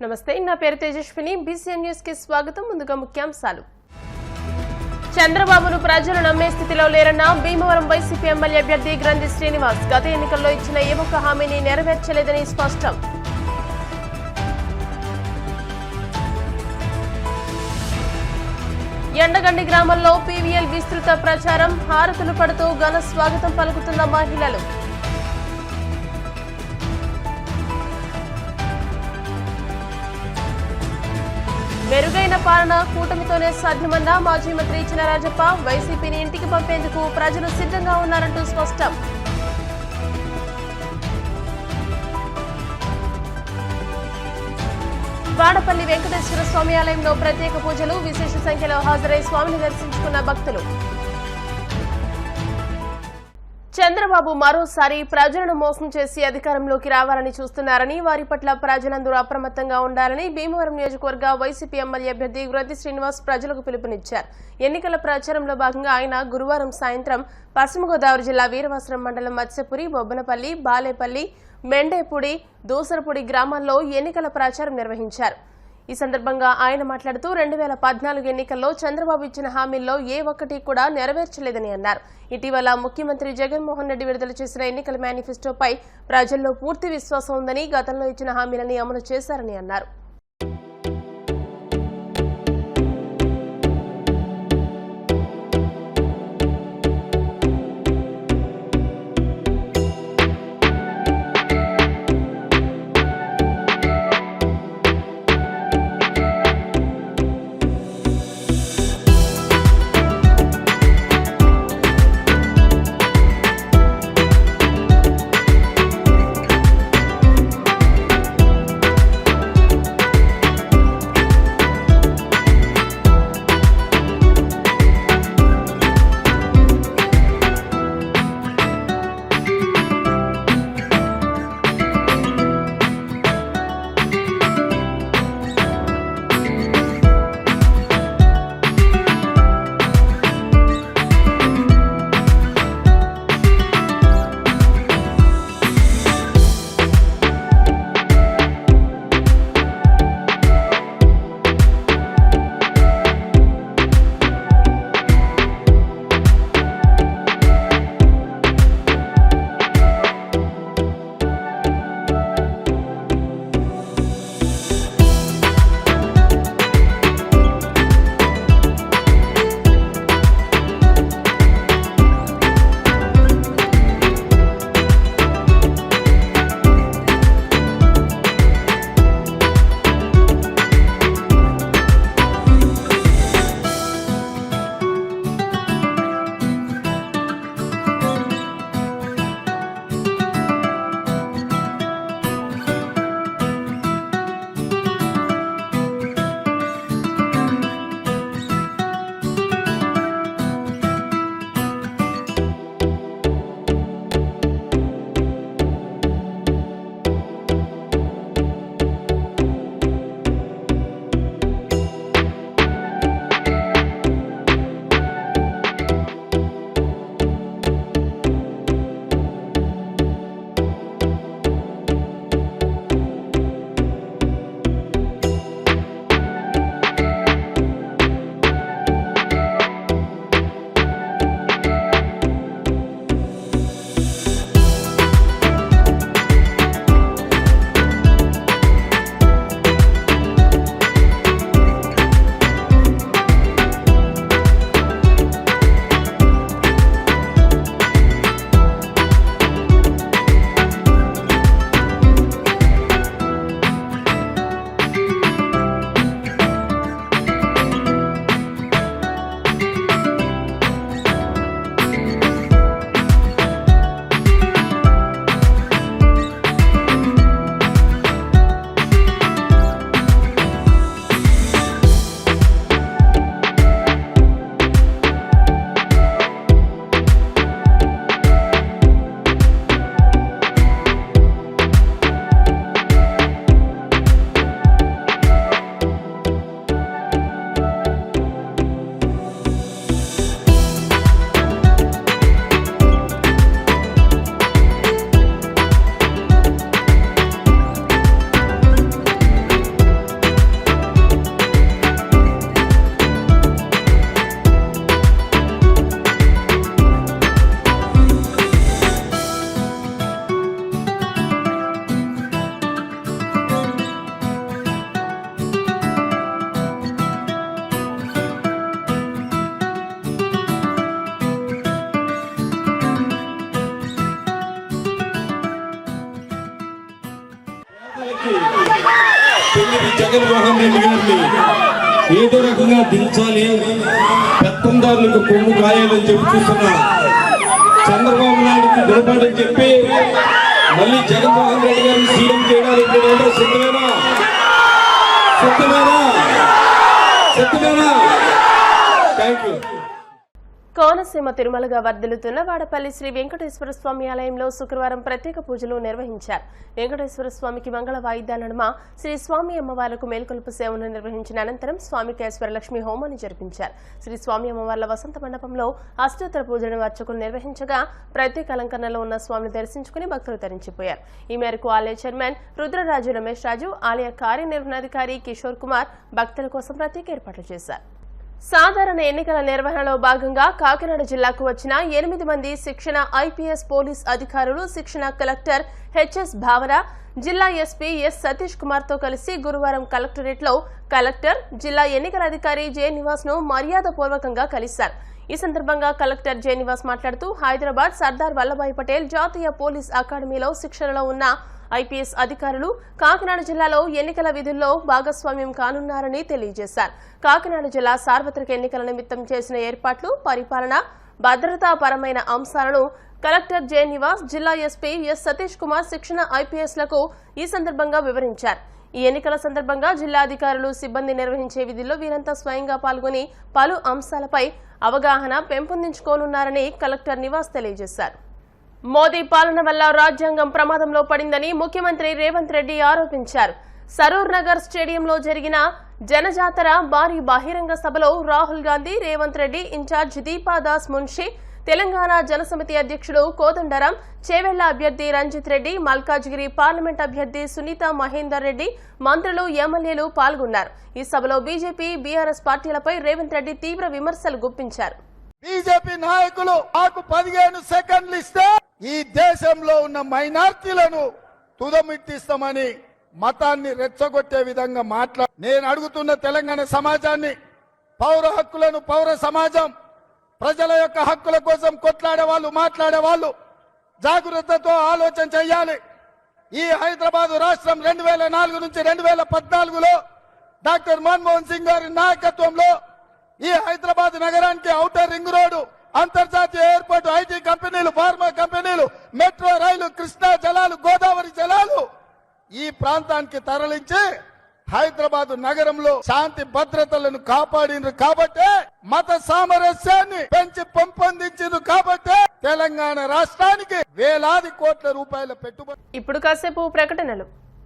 నమస్తే, నా పేరు తేజస్విని. బీసీఎన్ న్యూస్ కి స్వాగతం. ముందుగా ముఖ్యాంశాలు. చంద్రబాబును ప్రజలు నమ్మే స్థితిలో లేరన్న భీమవరం వైసీపీ ఎమ్మెల్యే అభ్యర్థి గ్రంథి శ్రీనివాస్. గత ఎన్నికల్లో ఇచ్చిన ఏ ఒక్క హామీని నెరవేర్చలేదని స్పష్టం. ఎండగండి గ్రామంలో పీవీఎల్ విస్తృత ప్రచారం. హారతులు పడుతూ ఘన స్వాగతం పలుకుతున్న మహిళలు. మెరుగైన పాలన కూటమితోనే సాధ్యమన్న మాజీ మంత్రి చినరాజప్ప. వైసీపీని ఇంటికి పంపేందుకు ప్రజలు సిద్ధంగా ఉన్నారంటూ స్పష్టం. వాడపల్లి వెంకటేశ్వర స్వామి ఆలయంలో ప్రత్యేక పూజలు. విశేష సంఖ్యలో హాజరై స్వామిని దర్శించుకున్న భక్తులు. చంద్రబాబు మరోసారి ప్రజలను మోసం చేసి అధికారంలోకి రావాలని చూస్తున్నారని, వారి పట్ల ప్రజలందరూ అప్రమత్తంగా ఉండాలని భీమవరం నియోజకవర్గ వైసీపీ ఎమ్మెల్యే అభ్యర్థి గ్రంథి శ్రీనివాస్ ప్రజలకు పిలుపునిచ్చారు. ఎన్నికల ప్రచారంలో భాగంగా ఆయన గురువారం సాయంత్రం పశ్చిమ గోదావరి జిల్లా వీరవాసరం మండలం మత్స్యపురి, బొబ్బనపల్లి, బాలేపల్లి, మెండేపూడి, దూసరపూడి గ్రామాల్లో ఎన్నికల ప్రచారం నిర్వహించారు. ఈ సందర్భంగా ఆయన మాట్లాడుతూ 2014 ఎన్నికల్లో చంద్రబాబు ఇచ్చిన హామీల్లో ఏ ఒక్కటి కూడా నెరవేర్చలేదని అన్నారు. ఇటీవల ముఖ్యమంత్రి జగన్మోహన్ రెడ్డి విడుదల చేసిన ఎన్నికల మేనిఫెస్టోపై ప్రజల్లో పూర్తి విశ్వాసం ఉందని, గతంలో ఇచ్చిన హామీలని అమలు చేశారని అన్నారు. తొమ్మిది జగన్మోహన్ రెడ్డి గారిని ఏదో రకంగా దించాలి, పెత్తందారులకు కొమ్ము కాయాలని చెప్పి చూస్తున్న చంద్రబాబు నాయుడుకి నిలబడని చెప్పి మళ్ళీ జగన్మోహన్ రెడ్డి గారిని సీఎం చేయడానికి నేను సిద్ధమేనా? సిద్ధమేనా? సిద్ధమేనా? Thank you. కోనసీమ తిరుమలగా వర్ధిల్లుతున్న వాడపల్లి శ్రీ వెంకటేశ్వర స్వామి ఆలయంలో శుక్రవారం ప్రత్యేక పూజలు నిర్వహించారు. వెంకటేశ్వర స్వామికి మంగళ వాయిద్యాల నడుమ శ్రీ స్వామి అమ్మవార్లకు మేల్కొలుపు సేవను నిర్వహించిన అనంతరం స్వామికి ఈశ్వరలక్ష్మి హోమాన్ని జరిపించారు. శ్రీ స్వామి అమ్మవార్ల వసంత మండపంలో అష్టోత్తర పూజలను అర్చకులు నిర్వహించగా ప్రత్యేక అలంకరణలో ఉన్న స్వామిని దర్శించుకుని భక్తులు తరించిపోయారు. ఈ మేరకు ఆలయ చైర్మన్ రుద్రరాజు రమేష్ రాజు, ఆలయ కార్యనిర్వహణాధికారి కిషోర్ కుమార్ భక్తుల కోసం ప్రత్యేక ఏర్పాట్లు చేశారు. సాధారణ ఎన్నికల నిర్వహణలో భాగంగా కాకినాడ జిల్లాకు వచ్చిన 8 మంది శిక్షణ ఐపీఎస్ పోలీస్ అధికారులు శిక్షణ కలెక్టర్ హెచ్ఎస్ భావన, జిల్లా ఎస్పీ ఎస్ సతీష్ కుమార్ తో కలిసి గురువారం కలెక్టరేట్లో కలెక్టర్, జిల్లా ఎన్నికల అధికారి జె నివాస్ ను మర్యాదపూర్వకంగా కలిశారు. ఈ సందర్భంగా కలెక్టర్ జె నివాస్ మాట్లాడుతూ హైదరాబాద్ సర్దార్ వల్లభాయ్ పటేల్ జాతీయ పోలీస్ అకాడమీలో శిక్షణలో ఉన్న ఐపీఎస్ అధికారులు కాకినాడ జిల్లాలో ఎన్నికల విధుల్లో భాగస్వామ్యం కానున్నారని తెలియజేశారు. కాకినాడ జిల్లా సార్వత్రిక ఎన్నికల నిమిత్తం చేసిన ఏర్పాట్లు, పరిపాలన, భద్రతాపరమైన అంశాలను కలెక్టర్ జె నివాస్, జిల్లా ఎస్పీ ఎస్ సతీష్ కుమార్ శిక్షణ ఐపీఎస్లకు ఈ సందర్భంగా వివరించారు. ఈ ఎన్నికల సందర్భంగా జిల్లా అధికారులు, సిబ్బంది నిర్వహించే విధుల్లో వీరంతా స్వయంగా పాల్గొని పలు అంశాలపై అవగాహన పెంపొందించుకోనున్నారని కలెక్టర్ నివాస్ తెలియజేశారు. మోదీ పాలన వల్ల రాజ్యాంగం ప్రమాదంలో పడిందని ముఖ్యమంత్రి రేవంత్ రెడ్డి ఆరోపించారు. సరూర్ నగర్ స్టేడియంలో జరిగిన జనజాతర భారీ బహిరంగ సభలో రాహుల్ గాంధీ, రేవంత్ రెడ్డి ఇన్ఛార్జ్ దీపాదాస్ మున్షి, తెలంగాణ జనసమితి అధ్యక్షుడు కోదండరాం, చేవెళ్ల అభ్యర్థి రంజిత్ రెడ్డి, మల్కాజ్గిరి పార్లమెంట్ అభ్యర్థి సునీత మహేందర్ రెడ్డి, మంత్రులు, ఎమ్మెల్యేలు పాల్గొన్నారు. ఈ సభలో బీజేపీ, బీఆర్ఎస్ పార్టీలపై రేవంత్ రెడ్డి తీవ్ర విమర్శలు గుప్పించారు. బీజేపీ నాయకులు మాకు 15 సెకండ్లు ఇస్తే ఈ దేశంలో ఉన్న మైనార్టీలను తుదమిట్టిస్తామని మతాన్ని రెచ్చగొట్టే విధంగా నేను అడుగుతున్న తెలంగాణ సమాజాన్ని, పౌర హక్కులను, పౌర సమాజం, ప్రజల యొక్క హక్కుల కోసం కొట్లాడే వాళ్ళు, మాట్లాడే వాళ్ళు జాగ్రత్తతో ఆలోచన చేయాలి. ఈ హైదరాబాద్ రాష్ట్రం 2004 నుంచి 2014లో డాక్టర్ మన్మోహన్ సింగ్ గారి నాయకత్వంలో ఈ హైదరాబాద్ నగరానికి ఔటర్ రింగ్ రోడ్డు, అంతర్జాతీయ ఎయిర్పోర్ట్, ఐటీ కంపెనీలు, ఫార్మా కంపెనీలు, మెట్రో రైలు, కృష్ణా జలాలు, గోదావరి జలాలు ఈ ప్రాంతానికి తరలించి హైదరాబాద్ నగరంలో శాంతి భద్రతలను కాపాడినరు కాబట్టే, మత సామరస్యాన్ని పెంచి పెంపొందించారు కాబట్టే తెలంగాణ రాష్ట్రానికి వేలాది కోట్ల రూపాయల పెట్టుబడి. ఇప్పుడు కాసేపు ప్రకటనలు.